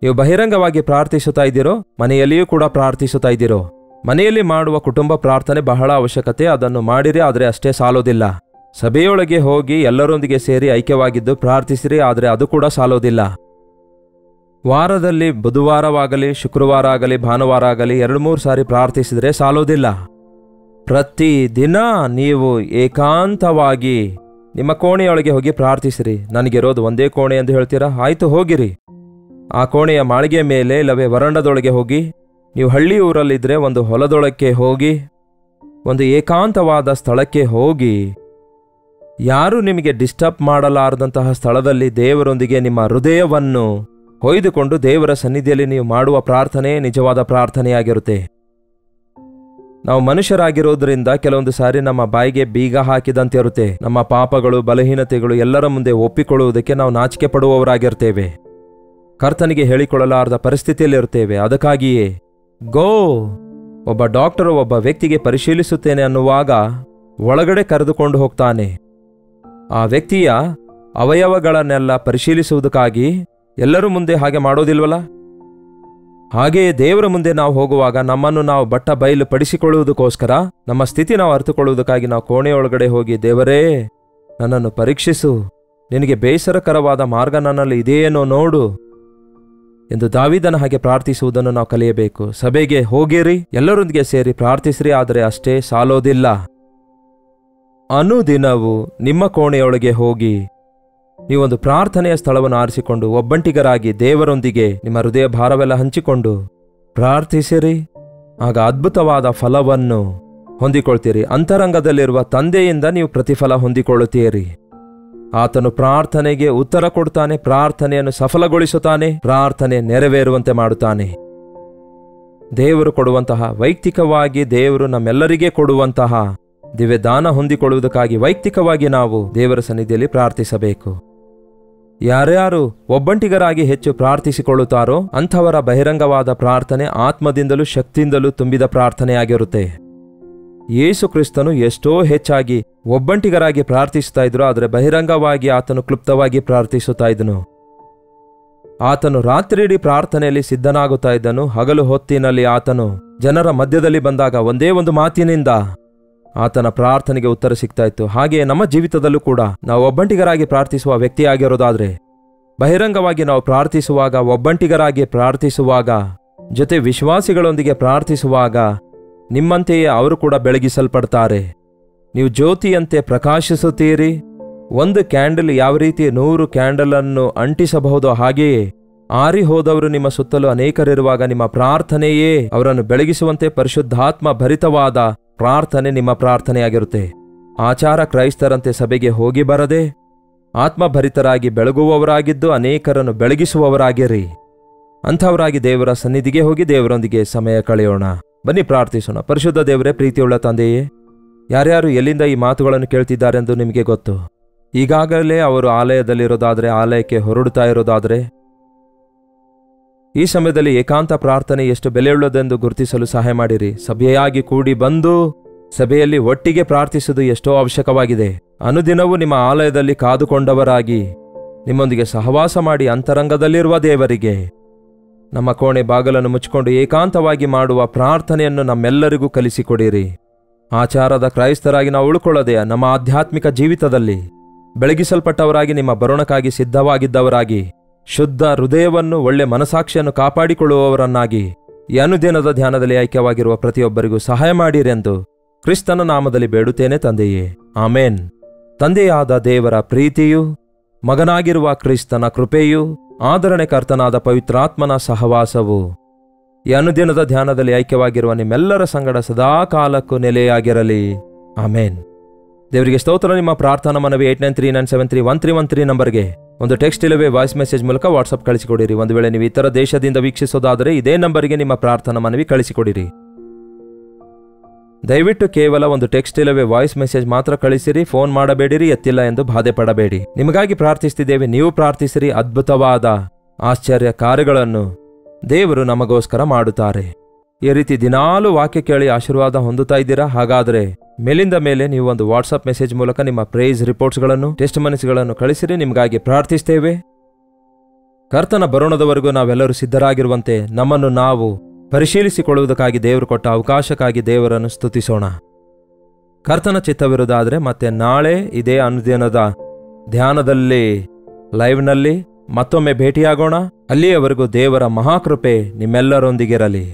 ನೀವು ಬಹಿರಂಗವಾಗಿ ಪ್ರಾರ್ಥಿಸುತ್ತಾ ಇದ್ದೀರೋ, ಮನೆಯಲ್ಲಿಯೂ ಕೂಡ ಪ್ರಾರ್ಥಿಸುತ್ತಾ ಇದ್ದೀರೋ? ಮನೆಯಲ್ಲಿ ಮಾಡುವ ಕುಟುಂಬ ಪ್ರಾರ್ಥನೆ ಬಹಳ ಅವಶ್ಯಕತೆ, ಅದನ್ನು ಮಾಡಿರಿ. ಆದರೆ ಅಷ್ಟೇ ಸಾಲೋದಿಲ್ಲ. ಸಭೆಯೊಳಗೆ ಹೋಗಿ ಎಲ್ಲರೊಂದಿಗೆ ಸೇರಿ ಐಕ್ಯವಾಗಿದ್ದು ಪ್ರಾರ್ಥಿಸಿರಿ, ಆದರೆ ಅದು ಕೂಡ ಸಾಲೋದಿಲ್ಲ. ವಾರದಲ್ಲಿ ಬುಧವಾರವಾಗಲಿ, ಶುಕ್ರವಾರ ಆಗಲಿ, ಭಾನುವಾರ ಆಗಲಿ 2-3 ಸಾರಿ ಪ್ರಾರ್ಥಿಸಿದರೆ ಸಾಲೋದಿಲ್ಲ. ಪ್ರತಿದಿನ ನೀವು ಏಕಾಂತವಾಗಿ ನಿಮ್ಮ ಕೋಣೆಯೊಳಗೆ ಹೋಗಿ ಪ್ರಾರ್ಥಿಸಿರಿ. ನನಗಿರೋದು ಒಂದೇ ಕೋಣೆ ಎಂದು ಹೇಳ್ತೀರಾ? ಆಯಿತು, ಹೋಗಿರಿ. ಆ ಕೋಣೆಯ ಮಾಳಿಗೆ ಮೇಲೆ ಇಲ್ಲವೇ ವರಂಡದೊಳಗೆ ಹೋಗಿ, ನೀವು ಹಳ್ಳಿ ಊರಲ್ಲಿದ್ದರೆ ಒಂದು ಹೊಲದೊಳಕ್ಕೆ ಹೋಗಿ, ಒಂದು ಏಕಾಂತವಾದ ಸ್ಥಳಕ್ಕೆ ಹೋಗಿ, ಯಾರೂ ನಿಮಗೆ ಡಿಸ್ಟರ್ಬ್ ಮಾಡಲಾರದಂತಹ ಸ್ಥಳದಲ್ಲಿ ದೇವರೊಂದಿಗೆ ನಿಮ್ಮ ಹೃದಯವನ್ನು ಹೊಯ್ದುಕೊಂಡು ದೇವರ ಸನ್ನಿಧಿಯಲ್ಲಿ ನೀವು ಮಾಡುವ ಪ್ರಾರ್ಥನೆ ನಿಜವಾದ ಪ್ರಾರ್ಥನೆಯಾಗಿರುತ್ತೆ. ನಾವು ಮನುಷ್ಯರಾಗಿರೋದ್ರಿಂದ ಕೆಲವೊಂದು ಸಾರಿ ನಮ್ಮ ಬಾಯಿಗೆ ಬೀಗ ಹಾಕಿದಂತೆ ಇರುತ್ತೆ. ನಮ್ಮ ಪಾಪಗಳು, ಬಲಹೀನತೆಗಳು ಎಲ್ಲರ ಮುಂದೆ ಒಪ್ಪಿಕೊಳ್ಳುವುದಕ್ಕೆ ನಾವು ನಾಚಿಕೆ ಪಡುವವರಾಗಿರ್ತೇವೆ. ಕರ್ತನಿಗೆ ಹೇಳಿಕೊಳ್ಳಲಾರದ ಪರಿಸ್ಥಿತಿಯಲ್ಲಿರುತ್ತೇವೆ. ಅದಕ್ಕಾಗಿಯೇ ಗೋ, ಒಬ್ಬ ಡಾಕ್ಟರ್ ಒಬ್ಬ ವ್ಯಕ್ತಿಗೆ ಪರಿಶೀಲಿಸುತ್ತೇನೆ ಅನ್ನುವಾಗ ಒಳಗಡೆ ಕರೆದುಕೊಂಡು ಹೋಗ್ತಾನೆ. ಆ ವ್ಯಕ್ತಿಯ ಅವಯವಗಳನ್ನೆಲ್ಲ ಪರಿಶೀಲಿಸುವುದಕ್ಕಾಗಿ ಎಲ್ಲರೂ ಮುಂದೆ ಹಾಗೆ ಮಾಡೋದಿಲ್ವಲ್ಲ? ಹಾಗೆಯೇ ದೇವರ ಮುಂದೆ ನಾವು ಹೋಗುವಾಗ ನಮ್ಮನ್ನು ನಾವು ಬಟ್ಟ ಬಯಲು ಪಡಿಸಿಕೊಳ್ಳುವುದಕ್ಕೋಸ್ಕರ, ನಮ್ಮ ಸ್ಥಿತಿ ನಾವು ಅರ್ಥಕೊಳ್ಳುವುದಕ್ಕಾಗಿ ನಾವು ಕೋಣೆಯೊಳಗಡೆ ಹೋಗಿ, ದೇವರೇ ನನ್ನನ್ನು ಪರೀಕ್ಷಿಸು, ನಿನಗೆ ಬೇಸರಕರವಾದ ಮಾರ್ಗ ನನ್ನಲ್ಲಿ ಇದೆಯೇನೋ ನೋಡು ಎಂದು ದಾವೀದನ ಹಾಗೆ ಪ್ರಾರ್ಥಿಸುವುದನ್ನು ನಾವು ಕಲಿಯಬೇಕು. ಸಭೆಗೆ ಹೋಗಿರಿ, ಎಲ್ಲರೊಂದಿಗೆ ಸೇರಿ ಪ್ರಾರ್ಥಿಸಿರಿ, ಆದರೆ ಅಷ್ಟೇ ಸಾಲೋದಿಲ್ಲ. ಅನುದಿನವೂ ನಿಮ್ಮ ಕೋಣೆಯೊಳಗೆ ಹೋಗಿ ನೀವೊಂದು ಪ್ರಾರ್ಥನೆಯ ಸ್ಥಳವನ್ನು ಆರಿಸಿಕೊಂಡು ಒಬ್ಬಂಟಿಗರಾಗಿ ದೇವರೊಂದಿಗೆ ನಿಮ್ಮ ಹೃದಯ ಭಾರವೆಲ್ಲ ಹಂಚಿಕೊಂಡು ಪ್ರಾರ್ಥಿಸಿರಿ. ಆಗ ಅದ್ಭುತವಾದ ಫಲವನ್ನು ಹೊಂದಿಕೊಳ್ತೀರಿ. ಅಂತರಂಗದಲ್ಲಿರುವ ತಂದೆಯಿಂದ ನೀವು ಪ್ರತಿಫಲ ಹೊಂದಿಕೊಳ್ಳುತ್ತೀರಿ. ಆತನು ಪ್ರಾರ್ಥನೆಗೆ ಉತ್ತರ ಕೊಡ್ತಾನೆ, ಪ್ರಾರ್ಥನೆಯನ್ನು ಸಫಲಗೊಳಿಸುತ್ತಾನೆ, ಪ್ರಾರ್ಥನೆ ನೆರವೇರುವಂತೆ ಮಾಡುತ್ತಾನೆ. ದೇವರು ಕೊಡುವಂತಹ ವೈಯಕ್ತಿಕವಾಗಿ ದೇವರು ನಮ್ಮೆಲ್ಲರಿಗೆ ಕೊಡುವಂತಹ ದಿವ್ಯ ದಾನ ಹೊಂದಿಕೊಳ್ಳುವುದಕ್ಕಾಗಿ ವೈಯಕ್ತಿಕವಾಗಿ ನಾವು ದೇವರ ಸನ್ನಿಧಿಯಲ್ಲಿ ಪ್ರಾರ್ಥಿಸಬೇಕು. ಯಾರ್ಯಾರು ಒಬ್ಬಂಟಿಗರಾಗಿ ಹೆಚ್ಚು ಪ್ರಾರ್ಥಿಸಿಕೊಳ್ಳುತ್ತಾರೋ ಅಂಥವರ ಬಹಿರಂಗವಾದ ಪ್ರಾರ್ಥನೆ ಆತ್ಮದಿಂದಲೂ ಶಕ್ತಿಯಿಂದಲೂ ತುಂಬಿದ ಪ್ರಾರ್ಥನೆಯಾಗಿರುತ್ತೆ. ಯೇಸು ಕ್ರಿಸ್ತನು ಎಷ್ಟೋ ಹೆಚ್ಚಾಗಿ ಒಬ್ಬಂಟಿಗರಾಗಿ ಪ್ರಾರ್ಥಿಸುತ್ತಾ ಇದ್ರು, ಆದರೆ ಬಹಿರಂಗವಾಗಿ ಆತನು ಕ್ಲುಪ್ತವಾಗಿ ಪ್ರಾರ್ಥಿಸುತ್ತಾ ಇದ್ದನು. ಆತನು ರಾತ್ರಿಯಿಡೀ ಪ್ರಾರ್ಥನೆಯಲ್ಲಿ ಸಿದ್ಧನಾಗುತ್ತಾ ಇದ್ದನು. ಹಗಲು ಹೊತ್ತಿನಲ್ಲಿ ಆತನು ಜನರ ಮಧ್ಯದಲ್ಲಿ ಬಂದಾಗ ಒಂದೇ ಒಂದು ಮಾತಿನಿಂದ ಆತನ ಪ್ರಾರ್ಥನೆಗೆ ಉತ್ತರ ಸಿಗ್ತಾ ಇತ್ತು. ಹಾಗೆಯೇ ನಮ್ಮ ಜೀವಿತದಲ್ಲೂ ಕೂಡ ನಾವು ಒಬ್ಬಂಟಿಗರಾಗಿ ಪ್ರಾರ್ಥಿಸುವ ವ್ಯಕ್ತಿಯಾಗಿರೋದಾದ್ರೆ, ಬಹಿರಂಗವಾಗಿ ನಾವು ಪ್ರಾರ್ಥಿಸುವಾಗ, ಒಬ್ಬಂಟಿಗರಾಗಿ ಪ್ರಾರ್ಥಿಸುವಾಗ, ಜೊತೆ ವಿಶ್ವಾಸಿಗಳೊಂದಿಗೆ ಪ್ರಾರ್ಥಿಸುವಾಗ ನಿಮ್ಮಂತೆಯೇ ಅವರು ಕೂಡ ಬೆಳಗಿಸಲ್ಪಡ್ತಾರೆ. ನೀವು ಜ್ಯೋತಿಯಂತೆ ಪ್ರಕಾಶಿಸುತ್ತೀರಿ. ಒಂದು ಕ್ಯಾಂಡಲ್ ಯಾವ ರೀತಿ 100 ಕ್ಯಾಂಡಲನ್ನು ಅಂಟಿಸಬಹುದು, ಹಾಗೆಯೇ ಆರಿ ಹೋದವರು ನಿಮ್ಮ ಸುತ್ತಲೂ ಅನೇಕರಿರುವಾಗ ನಿಮ್ಮ ಪ್ರಾರ್ಥನೆಯೇ ಅವರನ್ನು ಬೆಳಗಿಸುವಂತೆ ಪರಿಶುದ್ಧಾತ್ಮ ಭರಿತವಾದ ಪ್ರಾರ್ಥನೆ ನಿಮ್ಮ ಪ್ರಾರ್ಥನೆಯಾಗಿರುತ್ತೆ. ಆಚಾರ ಕ್ರೈಸ್ತರಂತೆ ಸಭೆಗೆ ಹೋಗಿ ಬರದೆ ಆತ್ಮಭರಿತರಾಗಿ ಬೆಳಗುವವರಾಗಿದ್ದು ಅನೇಕರನ್ನು ಬೆಳಗಿಸುವವರಾಗಿರಿ. ಅಂಥವರಾಗಿ ದೇವರ ಸನ್ನಿಧಿಗೆ ಹೋಗಿ ದೇವರೊಂದಿಗೆ ಸಮಯ ಕಳೆಯೋಣ. ಬನ್ನಿ ಪ್ರಾರ್ಥಿಸೋಣ. ಪರಿಶುದ್ಧ ದೇವರೇ, ಪ್ರೀತಿಯುಳ್ಳ ತಂದೆಯೇ, ಯಾರ್ಯಾರು ಎಲ್ಲಿಂದ ಈ ಮಾತುಗಳನ್ನು ಕೇಳ್ತಿದ್ದಾರೆಂದು ನಿಮಗೆ ಗೊತ್ತು. ಈಗಾಗಲೇ ಅವರು ಆಲಯದಲ್ಲಿರೋದಾದರೆ, ಆಲಯಕ್ಕೆ ಹೊರಡುತ್ತಾ ಇರೋದಾದರೆ, ಈ ಸಮಯದಲ್ಲಿ ಏಕಾಂತ ಪ್ರಾರ್ಥನೆ ಎಷ್ಟು ಬೆಲೆಯುಳ್ಳದೆಂದು ಗುರುತಿಸಲು ಸಹಾಯ ಮಾಡಿರಿ. ಸಭೆಯಾಗಿ ಕೂಡಿ ಬಂದು ಸಭೆಯಲ್ಲಿ ಒಟ್ಟಿಗೆ ಪ್ರಾರ್ಥಿಸುವುದು ಎಷ್ಟೋ ಅವಶ್ಯಕವಾಗಿದೆ. ಅನುದಿನವೂ ನಿಮ್ಮ ಆಲಯದಲ್ಲಿ ಕಾದುಕೊಂಡವರಾಗಿ ನಿಮ್ಮೊಂದಿಗೆ ಸಹವಾಸ ಮಾಡಿ ಅಂತರಂಗದಲ್ಲಿರುವ ದೇವರಿಗೆ ನಮ್ಮ ಕೋಣೆ ಬಾಗಲನ್ನು ಮುಚ್ಚಿಕೊಂಡು ಏಕಾಂತವಾಗಿ ಮಾಡುವ ಪ್ರಾರ್ಥನೆಯನ್ನು ನಮ್ಮೆಲ್ಲರಿಗೂ ಕಲಿಸಿಕೊಡಿರಿ. ಆಚಾರದ ಕ್ರೈಸ್ತರಾಗಿ ನಾವು ಉಳ್ಕೊಳ್ಳದೆ ನಮ್ಮ ಆಧ್ಯಾತ್ಮಿಕ ಜೀವಿತದಲ್ಲಿ ಬೆಳಗಿಸಲ್ಪಟ್ಟವರಾಗಿ ನಿಮ್ಮ ಬರೋಣಕ್ಕಾಗಿ ಸಿದ್ಧವಾಗಿದ್ದವರಾಗಿ ಶುದ್ಧ ಹೃದಯವನ್ನು, ಒಳ್ಳೆ ಮನಸಾಕ್ಷಿಯನ್ನು ಕಾಪಾಡಿಕೊಳ್ಳುವವರನ್ನಾಗಿ ಈ ಅನುದಿನದ ಧ್ಯಾನದಲ್ಲಿ ಐಕ್ಯವಾಗಿರುವ ಪ್ರತಿಯೊಬ್ಬರಿಗೂ ಸಹಾಯ ಮಾಡಿರೆಂದು ಕ್ರಿಸ್ತನ ನಾಮದಲ್ಲಿ ಬೇಡುತ್ತೇನೆ ತಂದೆಯೇ, ಆಮೇನ್. ತಂದೆಯಾದ ದೇವರ ಪ್ರೀತಿಯು, ಮಗನಾಗಿರುವ ಕ್ರಿಸ್ತನ ಕೃಪೆಯು, ಆದರಣೆ ಕರ್ತನಾದ ಪವಿತ್ರಾತ್ಮನ ಸಹವಾಸವು ಈ ಅನುದಿನದ ಧ್ಯಾನದಲ್ಲಿ ಐಕ್ಯವಾಗಿರುವ ನಿಮ್ಮೆಲ್ಲರ ಸಂಗಡ ಸದಾ ಕಾಲಕ್ಕೂ ನೆಲೆಯಾಗಿರಲಿ. ಆಮೇನ್. ದೇವರಿಗೆ ಸ್ತೋತ್ರ. ನಿಮ್ಮ ಪ್ರಾರ್ಥನಾ ಮನವಿ 8939731313 ನಂಬರ್ಗೆ ಒಂದು ಟೆಕ್ಸ್ಟ್ ಇಲ್ಲವೇ ವಾಯ್ಸ್ ಮೆಸೇಜ್ ಮೂಲಕ ವಾಟ್ಸಪ್ ಕಳಿಸಿಕೊಡಿರಿ. ಒಂದು ವೇಳೆ ನೀವು ಇತರ ದೇಶದಿಂದ ವೀಕ್ಷಿಸೋದಾದರೆ ಇದೇ ನಂಬರಿಗೆ ನಿಮ್ಮ ಪ್ರಾರ್ಥನಾ ಮನವಿ ಕಳಿಸಿಕೊಡಿರಿ. ದಯವಿಟ್ಟು ಕೇವಲ ಒಂದು ಟೆಕ್ಸ್ಟ್ ಇಲ್ಲವೇ ವಾಯ್ಸ್ ಮೆಸೇಜ್ ಮಾತ್ರ ಕಳಿಸಿರಿ. ಫೋನ್ ಮಾಡಬೇಡಿರಿ, ಎತ್ತಿಲ್ಲ ಎಂದು ಬಾಧೆ ಪಡಬೇಡಿ. ನಿಮಗಾಗಿ ಪ್ರಾರ್ಥಿಸ್ತಿದ್ದೇವೆ, ನೀವು ಪ್ರಾರ್ಥಿಸಿರಿ. ಅದ್ಭುತವಾದ ಆಶ್ಚರ್ಯ ಕಾರ್ಯಗಳನ್ನು ದೇವರು ನಮಗೋಸ್ಕರ ಮಾಡುತ್ತಾರೆ. ಈ ರೀತಿ ದಿನಾಲೂ ವಾಕ್ಯ ಕೇಳಿ ಆಶೀರ್ವಾದ ಹೊಂದುತ್ತಾ ಇದ್ದೀರಾ? ಹಾಗಾದರೆ ಮೇಲಿಂದ ಮೇಲೆ ನೀವು ಒಂದು ವಾಟ್ಸಪ್ ಮೆಸೇಜ್ ಮೂಲಕ ನಿಮ್ಮ ಪ್ರೈಸ್ ರಿಪೋರ್ಟ್ಸ್ಗಳನ್ನು, ಟೆಸ್ಟ್ ಮನಸ್ಸುಗಳನ್ನು ಕಳಿಸಿರಿ. ನಿಮಗಾಗಿ ಪ್ರಾರ್ಥಿಸ್ತೇವೆ. ಕರ್ತನ ಬರೋಣದವರೆಗೂ ನಾವೆಲ್ಲರೂ ಸಿದ್ಧರಾಗಿರುವಂತೆ ನಮ್ಮನ್ನು ನಾವು ಪರಿಶೀಲಿಸಿಕೊಳ್ಳುವುದಕ್ಕಾಗಿ ದೇವರು ಕೊಟ್ಟ ಅವಕಾಶಕ್ಕಾಗಿ ದೇವರನ್ನು ಸ್ತುತಿಸೋಣ. ಕರ್ತನ ಚಿತ್ತವಿರುವುದಾದರೆ ಮತ್ತೆ ನಾಳೆ ಇದೇ ಅನುದಿನದ ಧ್ಯಾನದಲ್ಲಿ ಲೈವ್ನಲ್ಲಿ ಮತ್ತೊಮ್ಮೆ ಭೇಟಿಯಾಗೋಣ. ಅಲ್ಲಿಯವರೆಗೂ ದೇವರ ಮಹಾಕೃಪೆ ನಿಮ್ಮೆಲ್ಲರೊಂದಿಗಿರಲಿ.